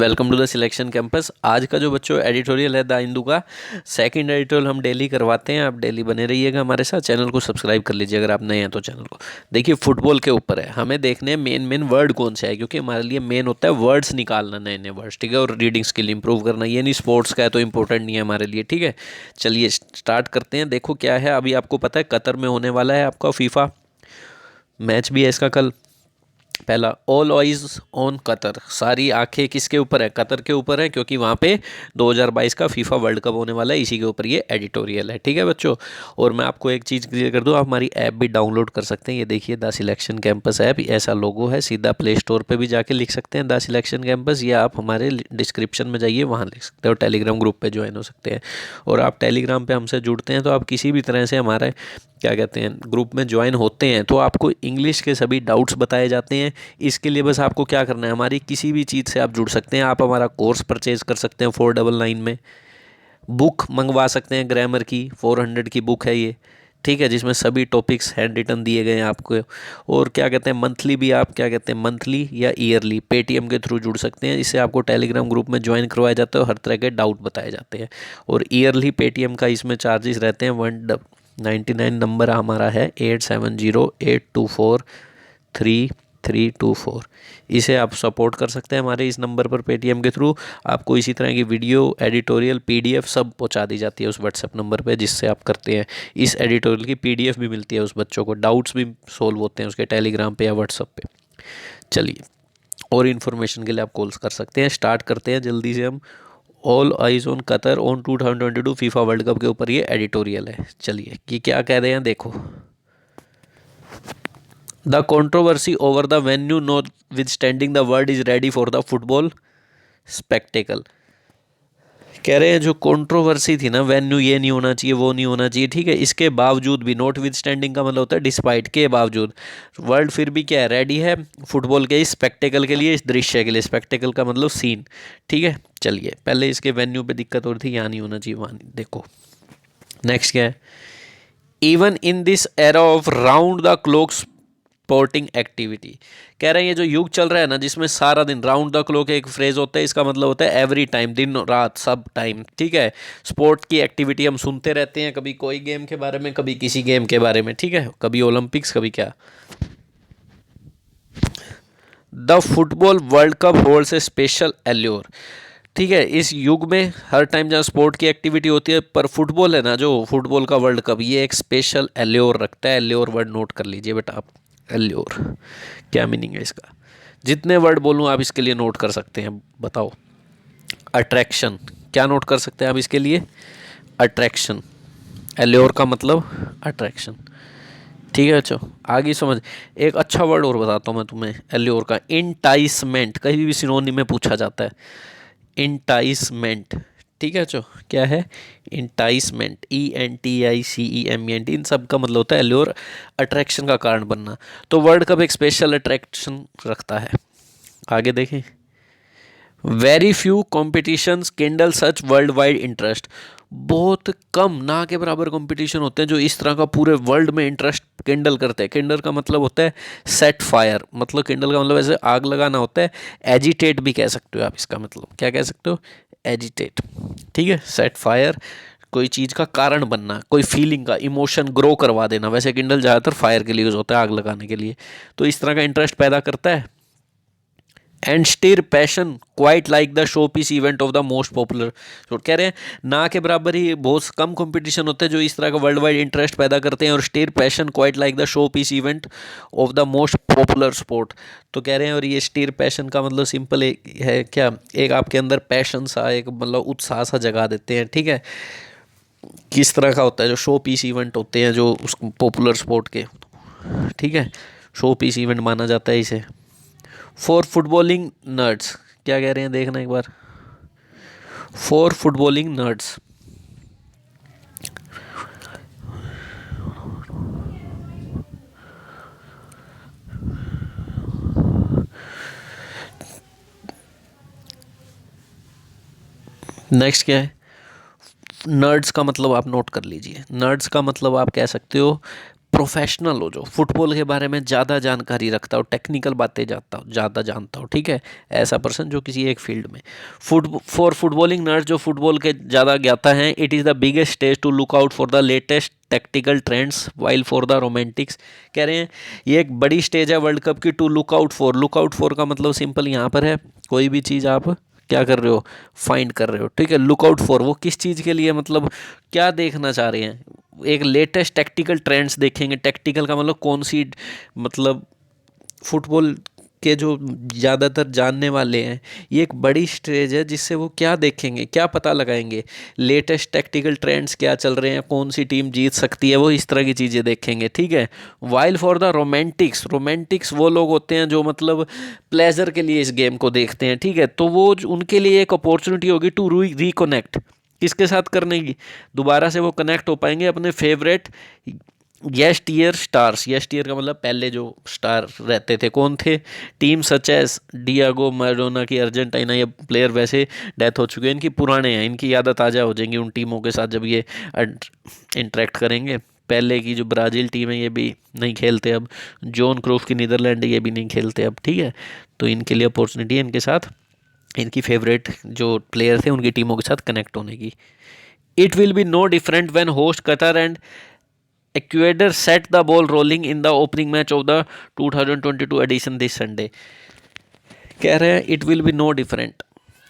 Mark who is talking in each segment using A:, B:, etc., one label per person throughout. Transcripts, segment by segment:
A: Welcome to the selection campus. आज का जो बच्चों एडिटोरियल है द हिंदू का सेकंड एडिटोरियल हम डेली करवाते हैं। आप डेली बने रहिएगा हमारे साथ। चैनल को सब्सक्राइब कर लीजिए अगर आप नए हैं तो चैनल को। देखिए फुटबॉल के ऊपर है, हमें देखने मेन मेन वर्ड कौन सा है, क्योंकि हमारे लिए मेन होता है वर्ड्स निकालना, नए नए वर्ड्स, ठीक है, और रीडिंग स्किल इंप्रूव करना। ये नहीं स्पोर्ट्स का है तो इंपॉर्टेंट नहीं है हमारे लिए, ठीक है। चलिए स्टार्ट करते हैं। देखो क्या है, अभी आपको पता है कतर में होने वाला है आपका फीफा मैच भी है इसका कल। पहला, ऑल ऑइज ऑन कतर, सारी आंखें किसके ऊपर है? कतर के ऊपर है, क्योंकि वहाँ पे 2022 का फीफा वर्ल्ड कप होने वाला है। इसी के ऊपर ये एडिटोरियल है, ठीक है बच्चों। और मैं आपको एक चीज़ क्लियर कर दूँ, आप हमारी ऐप भी डाउनलोड कर सकते हैं। ये देखिए द सिलेक्शन कैंपस ऐप, ऐसा लोगो है। सीधा प्ले स्टोर पर भी जाके लिख सकते हैं द सिलेक्शन कैंपस, या आप हमारे डिस्क्रिप्शन में जाइए वहाँ लिख सकते हो। टेलीग्राम ग्रुप पर ज्वाइन हो सकते हैं। और आप टेलीग्राम पर हमसे जुड़ते हैं तो आप किसी भी तरह से हमारे क्या कहते हैं ग्रुप में ज्वाइन होते हैं तो आपको इंग्लिश के सभी डाउट्स बताए जाते हैं। इसके लिए बस आपको क्या करना है, हमारी किसी भी चीज़ से आप जुड़ सकते हैं। आप हमारा कोर्स परचेज कर सकते हैं 499 में। बुक मंगवा सकते हैं ग्रामर की, 400 की बुक है ये, ठीक है, जिसमें सभी टॉपिक्स हैंड रिटन दिए गए हैं आपको। और क्या कहते हैं मंथली भी आप क्या कहते हैं मंथली या ईयरली पेटीएम के थ्रू जुड़ सकते हैं। इससे आपको टेलीग्राम ग्रुप में ज्वाइन करवाया जाता है और हर तरह के डाउट बताए जाते हैं। और ईयरली पेटीएम का इसमें चार्जेस रहते हैं 199। नंबर हमारा है 8708243324। इसे आप सपोर्ट कर सकते हैं हमारे इस नंबर पर पेटीएम के थ्रू। आपको इसी तरह की वीडियो, एडिटोरियल, पीडीएफ सब पहुंचा दी जाती है उस व्हाट्सएप नंबर पे जिससे आप करते हैं। इस एडिटोरियल की पीडीएफ भी मिलती है उस बच्चों को, डाउट्स भी सोल्व होते हैं उसके टेलीग्राम पे या व्हाट्सएप पे। चलिए, और इन्फॉर्मेशन के लिए आप कॉल्स कर सकते हैं। स्टार्ट करते हैं जल्दी से हम। All eyes on Qatar on 2022 FIFA world cup के ऊपर ये एडिटोरियल है। चलिए कि क्या कह रहे हैं देखो। The controversy over the venue not with standing the world is ready for the football spectacle. कह रहे हैं जो कंट्रोवर्सी थी ना, वेन्यू ये नहीं होना चाहिए, वो नहीं होना चाहिए, ठीक है, इसके बावजूद भी, नॉट विद स्टैंडिंग का मतलब होता है डिस्पाइट, के बावजूद, वर्ल्ड फिर भी क्या है, रेडी है फुटबॉल के इस स्पेक्टेकल के लिए, इस दृश्य के लिए। स्पेक्टेकल का मतलब सीन, ठीक है। चलिए, पहले इसके वेन्यू पे दिक्कत हो रही थी, यहाँ नहीं होना चाहिए, वहाँ नहीं। देखो नेक्स्ट क्या है, even in this era of round the clock sporting activity. कह रहे हैं ये जो युग चल रहा है ना, जिसमें सारा दिन राउंड द क्लॉक एक फ्रेज होता है, इसका मतलब होता है एवरी टाइम, दिन रात सब टाइम, ठीक है। स्पोर्ट की एक्टिविटी हम सुनते रहते हैं, कभी कोई गेम के बारे में, कभी किसी गेम के बारे में, ठीक है, कभी ओलंपिक्स, कभी क्या। The football world cup holds A special allure, ठीक है। इस युग में हर टाइम जहाँ स्पोर्ट की एक्टिविटी होती है, पर फुटबॉल है ना, जो फुटबॉल का वर्ल्ड कप, ये एक स्पेशल एल्योर रखता है। एल्योर वर्ड नोट कर लीजिए बेटा आप। एल्योर क्या मीनिंग है इसका? जितने वर्ड बोलूँ आप इसके लिए नोट कर सकते हैं, बताओ। अट्रैक्शन, क्या नोट कर सकते हैं आप इसके लिए? अट्रैक्शन। एल्योर का मतलब अट्रैक्शन, ठीक है बच्चों। आगे समझ। एक अच्छा वर्ड और बताता हूँ मैं तुम्हें एल्योर का, इंटाइसमेंट। कहीं भी सिनोनिम में पूछा जाता है, इंटाइसमेंट, ठीक है बच्चों। क्या है? इंटाइसमेंट, ENTICEMENT, इन सब का मतलब होता है एल्योर, अट्रैक्शन का कारण बनना। तो वर्ल्ड कप एक स्पेशल अट्रैक्शन रखता है। आगे देखें, वेरी फ्यू कॉम्पिटिशन्स किंडल सच वर्ल्ड वाइड इंटरेस्ट। बहुत कम, ना के बराबर कंपटीशन होते हैं जो इस तरह का पूरे वर्ल्ड में इंटरेस्ट किंडल करते हैं। किंडल का मतलब होता है सेट फायर, मतलब किंडल का मतलब ऐसे आग लगाना होता है। एजिटेट भी कह सकते हो आप, इसका मतलब क्या कह सकते हो? एजिटेट, ठीक है। सेट फायर, कोई चीज़ का कारण बनना, कोई फीलिंग का, इमोशन ग्रो करवा देना। वैसे किंडल ज़्यादातर फायर के लिए यूज़ होता है, आग लगाने के लिए। तो इस तरह का इंटरेस्ट पैदा करता है। And stir passion quite like the showpiece event of the most popular. तो कह रहे हैं ना के बराबर ही बहुत कम कंपटीशन होते हैं जो इस तरह का वर्ल्ड वाइड इंटरेस्ट पैदा करते हैं। और stir passion quite like the showpiece event of the most popular sport. तो कह रहे हैं, और ये स्टीर पैशन का मतलब सिंपल एक है क्या, एक आपके अंदर पैशन सा, एक मतलब उत्साह सा जगा देते हैं, ठीक है। किस तरह का होता है? जो शो पीस इवेंट होते हैं जो उस पॉपुलर स्पोर्ट के, ठीक है, शो पीस इवेंट माना जाता है इसे। फॉर फुटबॉलिंग नर्ड्स, क्या कह रहे हैं देखना एक बार। फॉर फुटबॉलिंग नर्ड्स, नेक्स्ट क्या है? नर्ड्स का मतलब आप नोट कर लीजिए। नर्ड्स का मतलब आप कह सकते हो प्रोफेशनल हो, जो फुटबॉल के बारे में ज़्यादा जानकारी रखता हो, टेक्निकल बातें ज़्यादा जानता हो, ठीक है, ऐसा पर्सन जो किसी एक फील्ड में। फॉर फुटबॉलिंग नर्स, जो फुटबॉल के ज़्यादा ज्ञाता हैं, it is the biggest stage to look out for the latest tactical trends, while for the romantics, कह रहे हैं ये एक बड़ी स्टेज है वर्ल्ड कप की, टू लुक आउट फॉर का मतलब सिंपल यहाँ पर है, कोई भी चीज़ आप क्या कर रहे हो, फाइंड कर रहे हो, ठीक है। लुक आउट फॉर वो किस चीज़ के लिए, मतलब क्या देखना चाह रहे हैं, एक लेटेस्ट टेक्टिकल ट्रेंड्स देखेंगे। टेक्टिकल का मतलब कौन सी, मतलब फुटबॉल के जो ज़्यादातर जानने वाले हैं, ये एक बड़ी स्टेज है जिससे वो क्या देखेंगे, क्या पता लगाएंगे, लेटेस्ट टेक्टिकल ट्रेंड्स क्या चल रहे हैं, कौन सी टीम जीत सकती है, वो इस तरह की चीज़ें देखेंगे, ठीक है। While for the Romantics, Romantics वो लोग होते हैं जो मतलब प्लेजर के लिए इस गेम को देखते हैं, ठीक है, तो वो उनके लिए एक अपॉर्चुनिटी होगी टू रिकनेक्ट, किसके साथ करने की, दोबारा से वो कनेक्ट हो पाएंगे अपने favourite yeast year stars. Yeast year का मतलब पहले जो स्टार रहते थे, कौन थे, team such as Diego Maradona की अर्जेंटीना, ये प्लेयर वैसे डेथ हो चुके हैं, इनकी पुराने हैं, इनकी यादें ताज़ा हो जाएंगी उन टीमों के साथ जब ये इंटरेक्ट करेंगे। पहले की जो ब्राज़ील टीम है ये भी नहीं खेलते अब, जॉन क्रूफ की नीदरलैंड ये भी नहीं खेलते अब, ठीक है, तो इनके लिए अपॉर्चुनिटी है इनके साथ इनकी फेवरेट जो प्लेयर थे उनकी टीमों के साथ कनेक्ट होने की। It will be no different when host Qatar and Ecuador set the ball rolling in the opening match of the 2022 edition this Sunday. कह रहे हैं it will be no different,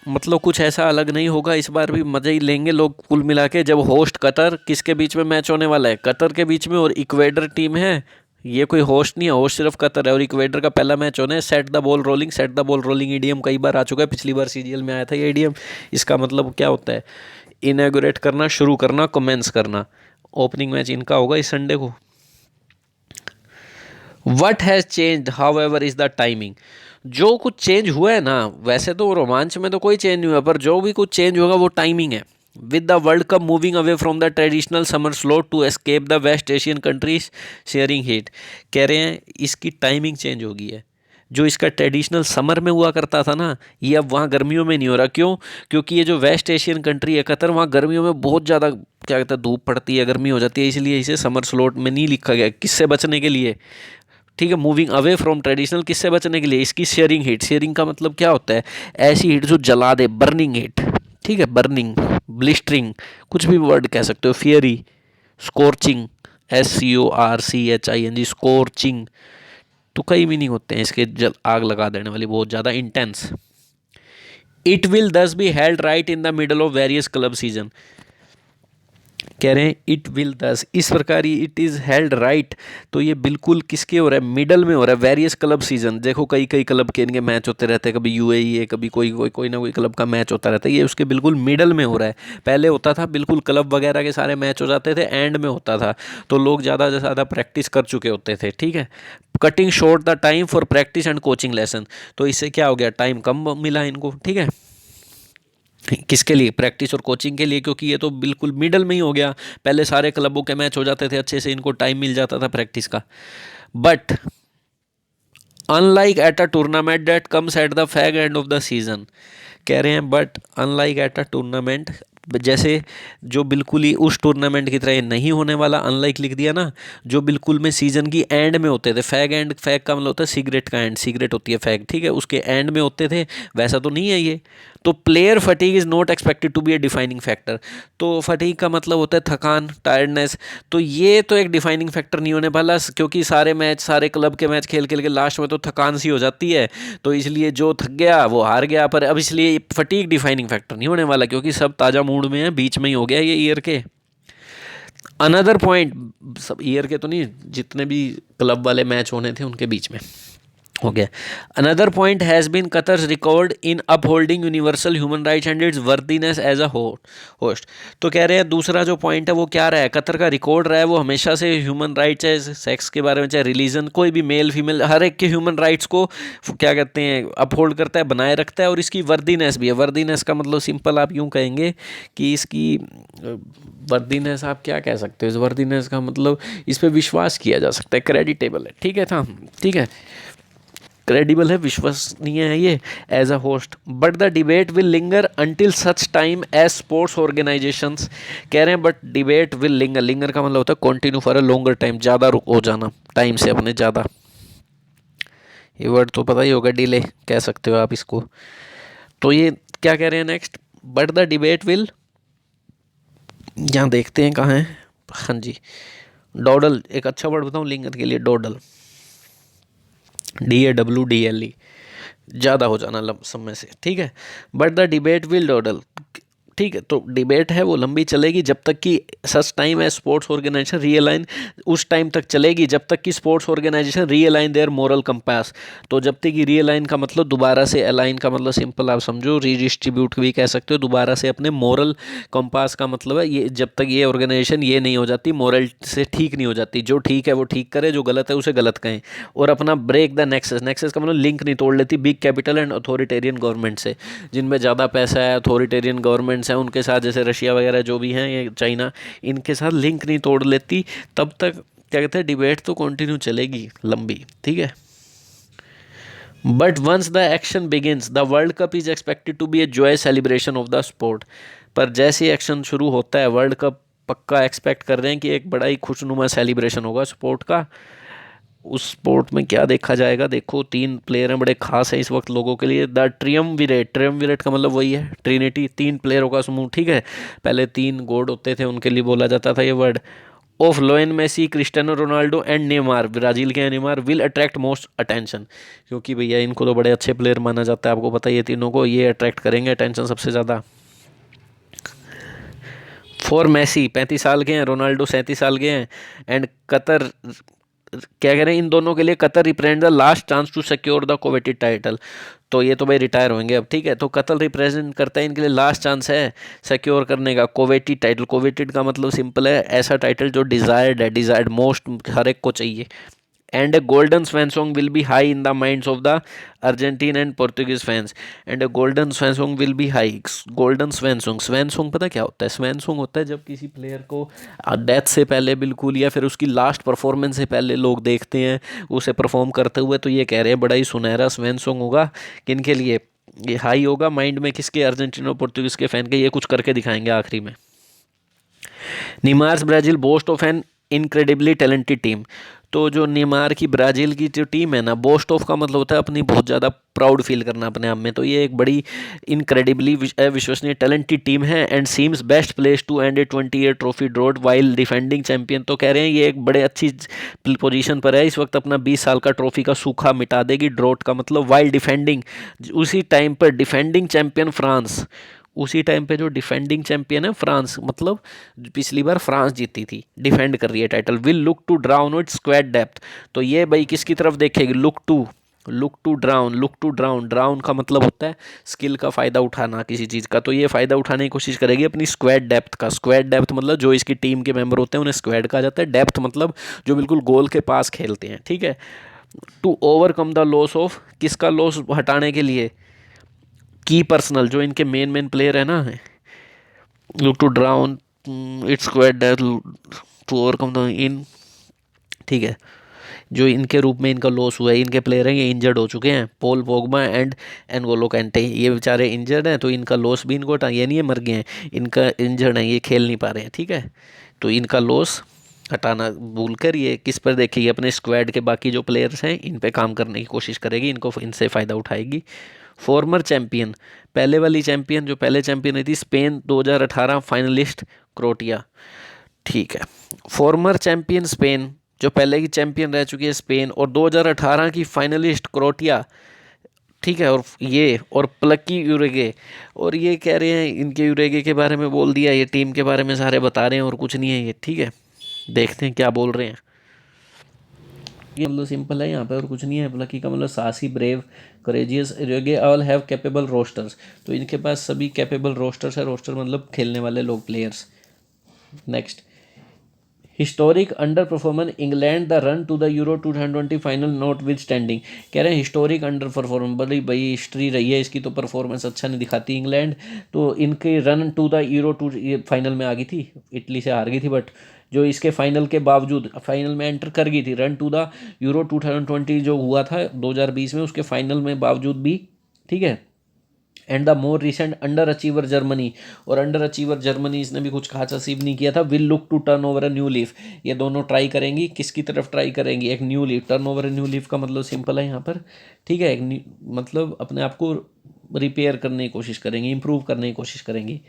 A: मतलब कुछ ऐसा अलग नहीं होगा, इस बार भी मज़े ही लेंगे लोग कुल मिला के। जब होस्ट कतर, किसके बीच में मैच होने वाला है, कतर के बीच में, और इक्वेडर टीम है, ये कोई होस्ट नहीं है, होस्ट सिर्फ कतर है, और इक्वेडर का पहला मैच होना है। Set the ball rolling, set the ball rolling EDM कई बार आ चुका है, पिछली बार सीजीएल में आया था ये ईडीएम। इसका मतलब क्या होता है, इनॉग्रेट करना, शुरू करना, कमेंस करना। ओपनिंग मैच इनका होगा इस संडे को। What has change how ever is the timing, जो कुछ चेंज हुआ है ना, वैसे तो रोमांच में तो कोई चेंज नहीं हुआ, पर जो भी कुछ चेंज होगा वो टाइमिंग है। With the world cup moving away from the traditional summer slot to escape the West Asian countries searing heat, कह रहे हैं इसकी टाइमिंग चेंज हो गई है। जो इसका ट्रेडिशनल समर में हुआ करता था ना, ये अब वहाँ गर्मियों में नहीं हो रहा। क्यों? क्योंकि ये जो वेस्ट एशियन कंट्री है कतर, वहाँ गर्मियों में बहुत ज़्यादा क्या कहते हैं धूप पड़ती है, गर्मी हो जाती है, इसलिए इसे समर स्लॉट में नहीं लिखा गया। किससे बचने के लिए, ठीक है, मूविंग अवे फ्रॉम ट्रेडिशनल, किससे बचने के लिए, इसकी शेयरिंग हीट। शेयरिंग का मतलब क्या होता है, ऐसी हीट जो जला दे, बर्निंग हीट, ठीक है, बर्निंग, ब्लिस्टरिंग, कुछ भी वर्ड कह सकते हो, फियरी, स्कॉर्चिंग, SCORCHING, स्कॉर्चिंग, तो कई मीनिंग होते हैं इसके, जल आग लगा देने वाली, बहुत ज़्यादा इंटेंस। इट विल दस be held right in the middle of various club season, कह रहे हैं इट विल दस, इस प्रकार ही इट इज़ हेल्ड राइट, तो ये बिल्कुल किसके हो रहा है, मिडल में हो रहा है। वेरियस क्लब सीजन, देखो कई कई क्लब के इनके मैच होते रहते हैं, कभी UAE है, कभी कोई ना कोई क्लब का मैच होता रहता है, ये उसके बिल्कुल मिडल में हो रहा है। पहले होता था बिल्कुल क्लब वगैरह के सारे मैच हो जाते थे एंड में होता था, तो लोग ज़्यादा से ज़्यादा प्रैक्टिस कर चुके होते थे, ठीक है। Cutting short the time for practice and coaching lesson, तो इससे क्या हो गया, टाइम कम मिला इनको, ठीक है, किसके लिए, प्रैक्टिस और कोचिंग के लिए, क्योंकि ये तो बिल्कुल मिडल में ही हो गया। पहले सारे क्लबों के मैच हो जाते थे अच्छे से, इनको टाइम मिल जाता था प्रैक्टिस का। But unlike at a tournament that comes at the fag end of the season, कह रहे हैं but unlike at a tournament, जैसे जो बिल्कुल ही उस टूर्नामेंट की तरह नहीं होने वाला, अनलाइक लिख दिया ना, जो बिल्कुल में सीजन की एंड में होते थे, फैग एंड, फैग का मतलब होता है सिगरेट का एंड, सिगरेट होती है फैग, ठीक है, उसके एंड में होते थे, वैसा तो नहीं है ये। तो player fatigue is not expected to be a defining factor, तो फटीग का मतलब होता है थकान, टायर्डनेस, तो ये तो एक डिफाइनिंग फैक्टर नहीं होने वाला, क्योंकि सारे मैच, सारे क्लब के मैच खेल खेल के लास्ट में तो थकान सी हो जाती है, तो इसलिए जो थक गया वो हार गया। पर अब इसलिए फटीग डिफाइनिंग फैक्टर नहीं होने वाला, क्योंकि सब ताज़ा मूड में है, बीच में ही हो गया ये ईयर के। अनदर पॉइंट, सब ईयर के तो नहीं, जितने भी क्लब वाले मैच होने थे उनके बीच में हो गया। Another point has been Qatar's record in upholding universal human rights and its worthiness as a host, तो कह रहे हैं दूसरा जो पॉइंट है वो क्या रहा है, कतर का रिकॉर्ड रहा है वो हमेशा से ह्यूमन राइट्स, चाहे सेक्स के बारे में, चाहे रिलीजन, कोई भी मेल फीमेल, हर एक के ह्यूमन राइट्स को क्या कहते हैं, अपहोल्ड करता है, बनाए रखता है, और इसकी वर्दीनेस भी है। वर्दीनेस का मतलब सिंपल आप यूँ कहेंगे कि इसकी वर्दीनेस, आप क्या कह सकते हो, इस वर्दीनेस का मतलब इस पर विश्वास किया जा सकता है, क्रेडिटेबल है, ठीक है था, ठीक है। क्रेडिबल है, विश्वसनीय है ये as a host. But the debate will linger until such time as sports organisations, कह रहे हैं but debate will linger, linger का मतलब होता है continue for a longer time, ज़्यादा हो जाना टाइम से अपने ज़्यादा, ये वर्ड तो पता ही होगा, डिले कह सकते हो आप इसको। तो ये क्या कह रहे हैं next, but the debate will, यहाँ देखते हैं कहाँ है, हाँ जी, डॉडल, एक अच्छा वर्ड बताऊँ लिंगर के लिए, डॉडल, DAWDLE, ज़्यादा हो जाना समय से, ठीक है। बट द डिबेट विल डॉडल, ठीक है, तो डिबेट है वो लंबी चलेगी जब तक कि सच टाइम है स्पोर्ट्स ऑर्गेनाइजेशन रीअलाइन, उस टाइम तक चलेगी जब तक कि sports organisation realign their moral compass. तो जब तक कि रीअलाइन का मतलब दोबारा से, अलाइन का मतलब सिंपल आप समझो रीडिस्ट्रीब्यूट भी कह सकते हो, दोबारा से अपने मोरल कंपास का मतलब है ये, जब तक ये ऑर्गेनाइजेशन ये नहीं हो जाती, मोरल से ठीक नहीं हो जाती, जो ठीक है वो ठीक करे, जो गलत है उसे गलत कहें, और अपना ब्रेक द नेक्सस, नेक्सस का मतलब लिंक नहीं तोड़ लेती big capital and authoritarian government से, जिनमें ज़्यादा पैसा है, अथॉरिटेरियन गवर्नमेंट्स हैं उनके साथ, जैसे रशिया वगैरह जो भी हैं, ये चाइना, इनके साथ लिंक नहीं तोड़ लेती, तब तक क्या कहते हैं डिबेट तो कंटिन्यू चलेगी लंबी, ठीक है। But once the action begins the world cup is expected to be a joy celebration of the sport, पर जैसे ही एक्शन शुरू होता है वर्ल्ड कप पक्का एक्सपेक्ट कर रहे हैं कि एक बड़ा ही खुशनुमा सेलिब्रेशन होगा स्पोर्ट का। उस स्पोर्ट में क्या देखा जाएगा, देखो 3 प्लेयर हैं बड़े खास हैं इस वक्त लोगों के लिए, द ट्रियमविरेट, ट्रियमविरेट का मतलब वही है ट्रिनिटी, 3 प्लेयरों का समूह, ठीक है, पहले 3 गॉड होते थे उनके लिए बोला जाता था ये word, of Lionel Messi, Cristiano Ronaldo and Neymar, Brazil के Neymar, will attract most attention, क्योंकि भैया इनको तो बड़े अच्छे प्लेयर माना जाता है, आपको पता है ये तीनों को, ये अट्रैक्ट करेंगे अटेंशन सबसे ज़्यादा। फॉर मेसी 35 साल के हैं, रोनाल्डो 37 साल के हैं, एंड कतर, क्या कह रहे हैं इन दोनों के लिए, Qatar represent the last chance to secure the coveted title, तो ये तो भाई रिटायर होंगे अब, ठीक है, तो कतर रिप्रेजेंट करता है इनके लिए लास्ट चांस है सिक्योर करने का कोवेटेड टाइटल। कोवेटेड का मतलब सिंपल है, ऐसा टाइटल जो डिजायर्ड है, डिजायर्ड मोस्ट हर एक को चाहिए। And A golden swan song will be high in the minds of the Argentine and Portuguese fans, and A golden swan song will be high, golden swan song, swan song पता क्या होता है, swan song होता है जब किसी player को death से पहले बिल्कुल, या फिर उसकी लास्ट परफॉर्मेंस से पहले लोग देखते हैं उसे परफॉर्म करते हुए, तो ये कह रहे हैं बड़ा ही सुनहरा स्वैन सॉन्ग होगा किनके लिए, ये हाई होगा माइंड में किसके, अर्जेंटीना और पोर्तुगीज के फैन के, ये कुछ करके दिखाएंगे आखिरी में। Neymar's Brazil boast of an incredibly talented team, तो जो नीमार की ब्राज़ील की जो टीम है ना, बोस्ट ऑफ का मतलब होता है अपनी बहुत ज़्यादा प्राउड फील करना अपने आप में, तो ये एक बड़ी इनक्रेडिबली विश्वसनीय टैलेंटेड टीम है, and seems best place to end a 20 year trophy drought while defending champion, तो कह रहे हैं ये एक बड़े अच्छी पोजीशन पर है इस वक्त, अपना 20 साल का ट्रॉफी का सूखा मिटा देगी, ड्रॉट का मतलब वाइल डिफेंडिंग, उसी टाइम पर डिफेंडिंग चैंपियन फ्रांस, उसी टाइम पे जो डिफेंडिंग चैंपियन है फ्रांस, मतलब पिछली बार फ्रांस जीती थी, डिफेंड कर रही है title, will look to drown it squad depth, तो ये भाई किसकी तरफ देखेगी, look to drown, look to drown, drown का मतलब होता है स्किल का फ़ायदा उठाना किसी चीज़ का, तो ये फ़ायदा उठाने की कोशिश करेगी अपनी स्क्वाड डेप्थ का, स्क्वाड डेप्थ मतलब जो इसकी टीम के मेंबर होते हैं उन्हें स्क्वाड कहा जाता है, डेप्थ मतलब जो बिल्कुल गोल के पास खेलते हैं, ठीक है। To overcome the loss of, किसका लॉस हटाने के लिए, की पर्सनल, जो इनके मेन प्लेयर है ना, look to drown its quite that to overcome the in, ठीक है, जो इनके रूप में इनका लॉस हुआ है, इनके प्लेयर हैं ये इंजर्ड हो चुके हैं, पॉल पोग्बा एंड एनगोलो कैंटे, ये बेचारे इंजर्ड हैं, तो इनका लॉस भी इनको, ये नहीं है मर गए हैं, इनका इंजर्ड है, ये खेल नहीं पा रहे हैं, ठीक है, तो इनका लॉस हटाना भूल कर ये किस पर देखेगी, अपने स्क्वाड के बाकी जो प्लेयर्स हैं इन पे काम करने की कोशिश करेगी, इनको इनसे फ़ायदा उठाएगी। फॉर्मर चैंपियन, पहले वाली चैंपियन जो पहले चैंपियन हुई थी स्पेन 2018 फाइनलिस्ट क्रोटिया, ठीक है, फॉर्मर चैंपियन स्पेन जो पहले की चैंपियन रह चुकी है स्पेन, और 2018 की फाइनलिस्ट क्रोटिया, ठीक है, और प्लकी यूरेगे, और ये कह रहे हैं इनके यूरेगे के बारे में बोल दिया, ये टीम के बारे में सारे बता रहे हैं और कुछ नहीं है ये, ठीक है, देखते हैं क्या बोल रहे हैं। ये मतलब सिंपल है यहाँ पे और कुछ नहीं है, प्लकी का मतलब साहसी, brave, courageous, Uruguay all have capable rosters, तो इनके पास सभी कैपेबल रोस्टर्स है, रोस्टर मतलब खेलने वाले लोग, players. Next, historic underperformer England the run to the Euro 2020 final notwithstanding, कह रहे हैं हिस्टोरिक अंडर परफॉर्मर, बड़ी भाई हिस्ट्री रही है इसकी, तो परफॉर्मेंस अच्छा नहीं दिखाती इंग्लैंड, तो इनके run to the Euro to final में आ गई थी, इटली से हार गई थी, बट जो इसके फाइनल के बावजूद फाइनल में एंटर कर गई थी, रन टू द यूरो 2020 जो हुआ था 2020 में, उसके फाइनल में बावजूद भी, ठीक है। And the more recent underachiever Germany, और अंडर अचीवर जर्मनी इसने भी कुछ खास अचीव नहीं किया था, will look to turn over a new leaf. ये दोनों ट्राई करेंगी, किसकी तरफ ट्राई करेंगी, एक new leaf. Turn over a new leaf का मतलब सिंपल है यहाँ पर, ठीक है, मतलब अपने आप को रिपेयर करने की कोशिश करेंगी, इंप्रूव करने की कोशिश करेंगी।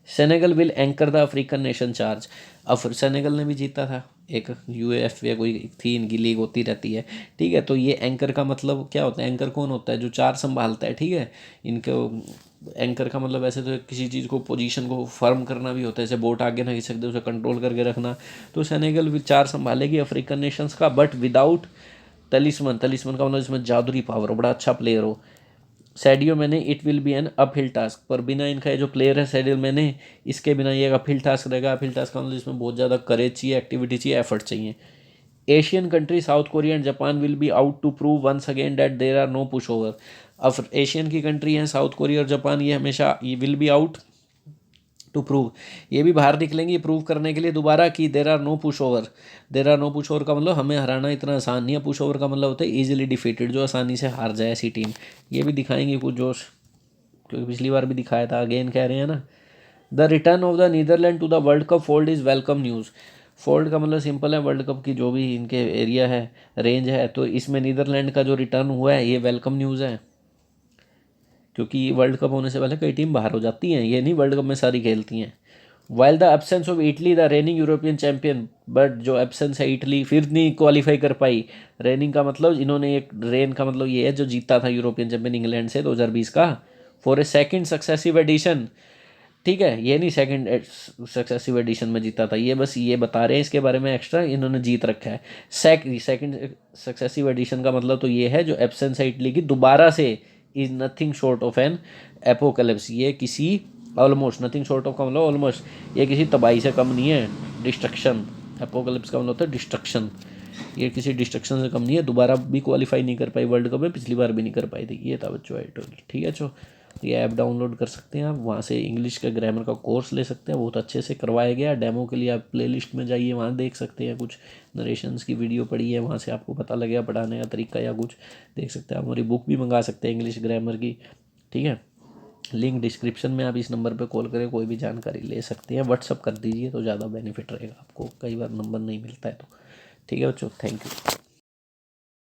A: Senegal will anchor the African nation charge. अब सेनेगल ने भी जीता था, एक यूएफ या कोई थी, इनकी लीग होती रहती है, ठीक है। तो ये एंकर का मतलब क्या होता है, एंकर कौन होता है, जो चार संभालता है, ठीक है। इनको एंकर का मतलब वैसे तो किसी चीज़ को, पोजीशन को फर्म करना भी होता है, जैसे बोट आगे ना खींच सकते, उसे कंट्रोल करके रखना। तो सेनेगल भी चार संभालेगी अफ्रीकन नेशंस का, बट विदाउट तलिस्मन। तलिस्मन का मतलब इसमें जादुई पावर हो, बड़ा अच्छा प्लेयर हो। सैडियो मैंने, it will B an uphill task. पर बिना इनका ये जो प्लेयर है सैडियो मैंने, इसके बिना ये अपहिल टास्क रहेगा। अपहिल टास्क का मतलब इसमें बहुत ज़्यादा करेज चाहिए, एक्टिविटी चाहिए, एफर्ट चाहिए। Asian country South Korea and Japan will be out to prove once again that there are no pushover. अब एशियन की कंट्री हैं साउथ कोरिया और जापान, ये हमेशा ये will be out to prove, ये भी बाहर निकलेंगे प्रूव करने के लिए दोबारा कि there are no pushover. There are no pushover का मतलब हमें हराना इतना आसान नहीं है। पुश ओवर का मतलब होता है ईजिली डिफीटेड, जो आसानी से हार जाए ऐसी टीम। ये भी दिखाएंगे कुछ जोश, क्योंकि पिछली बार भी दिखाया था, अगेन कह रहे हैं ना। The return of the Netherlands to the world cup fold is welcome news. Fold का मतलब सिंपल है, वर्ल्ड कप की जो भी इनके एरिया है, रेंज है, तो इसमें नीदरलैंड का जो रिटर्न हुआ है ये वेलकम न्यूज़ है। क्योंकि वर्ल्ड कप होने से पहले कई टीम बाहर हो जाती हैं, ये नहीं वर्ल्ड कप में सारी खेलती हैं। While the absence of Italy the raining European champion, but जो एब्सेंस है इटली फिर नहीं क्वालिफाई कर पाई। रेनिंग का मतलब इन्होंने, एक रेन का मतलब ये है जो जीता था यूरोपियन चैंपियन इंग्लैंड से 2020 का, for a second successive edition, ठीक है। ये नहीं सेकंड सक्सेसिव एडिशन में जीता था, ये बस ये बता रहे हैं इसके बारे में एक्स्ट्रा, इन्होंने जीत रखा है। सेकंड सक्सेसिव एडिशन का मतलब तो ये है जो एब्सेंस है इटली की दोबारा से, is nothing short of an apocalypse. ये किसी ऑलमोस्ट, नथिंग शॉर्ट ऑफ का मतलब ऑलमोस्ट, ये किसी तबाही से कम नहीं है, डिस्ट्रक्शन। एपोकलिप्स का मतलब होता है डिस्ट्रक्शन, ये किसी डिस्ट्रक्शन से कम नहीं है। दोबारा भी क्वालिफाई नहीं कर पाई वर्ल्ड कप में, पिछली बार भी नहीं कर पाई थी। ये था बच्चों आइटल, ठीक है। ये ऐप डाउनलोड कर सकते हैं आप, वहाँ से इंग्लिश का ग्रामर का कोर्स ले सकते हैं, बहुत अच्छे से करवाया गया। डेमो के लिए आप प्लेलिस्ट में जाइए, वहाँ देख सकते हैं, कुछ नरेशंस की वीडियो पड़ी है, वहाँ से आपको पता लगेगा पढ़ाने का तरीका, या कुछ देख सकते हैं। आप हमारी बुक भी मंगा सकते हैं इंग्लिश ग्रामर की, ठीक है। लिंक डिस्क्रिप्शन में, आप इस नंबर पे कॉल करें, कोई भी जानकारी ले सकते हैं। व्हाट्सअप कर दीजिए तो ज़्यादा बेनिफिट रहेगा आपको, कई बार नंबर नहीं मिलता है तो, ठीक है बच्चों, थैंक यू।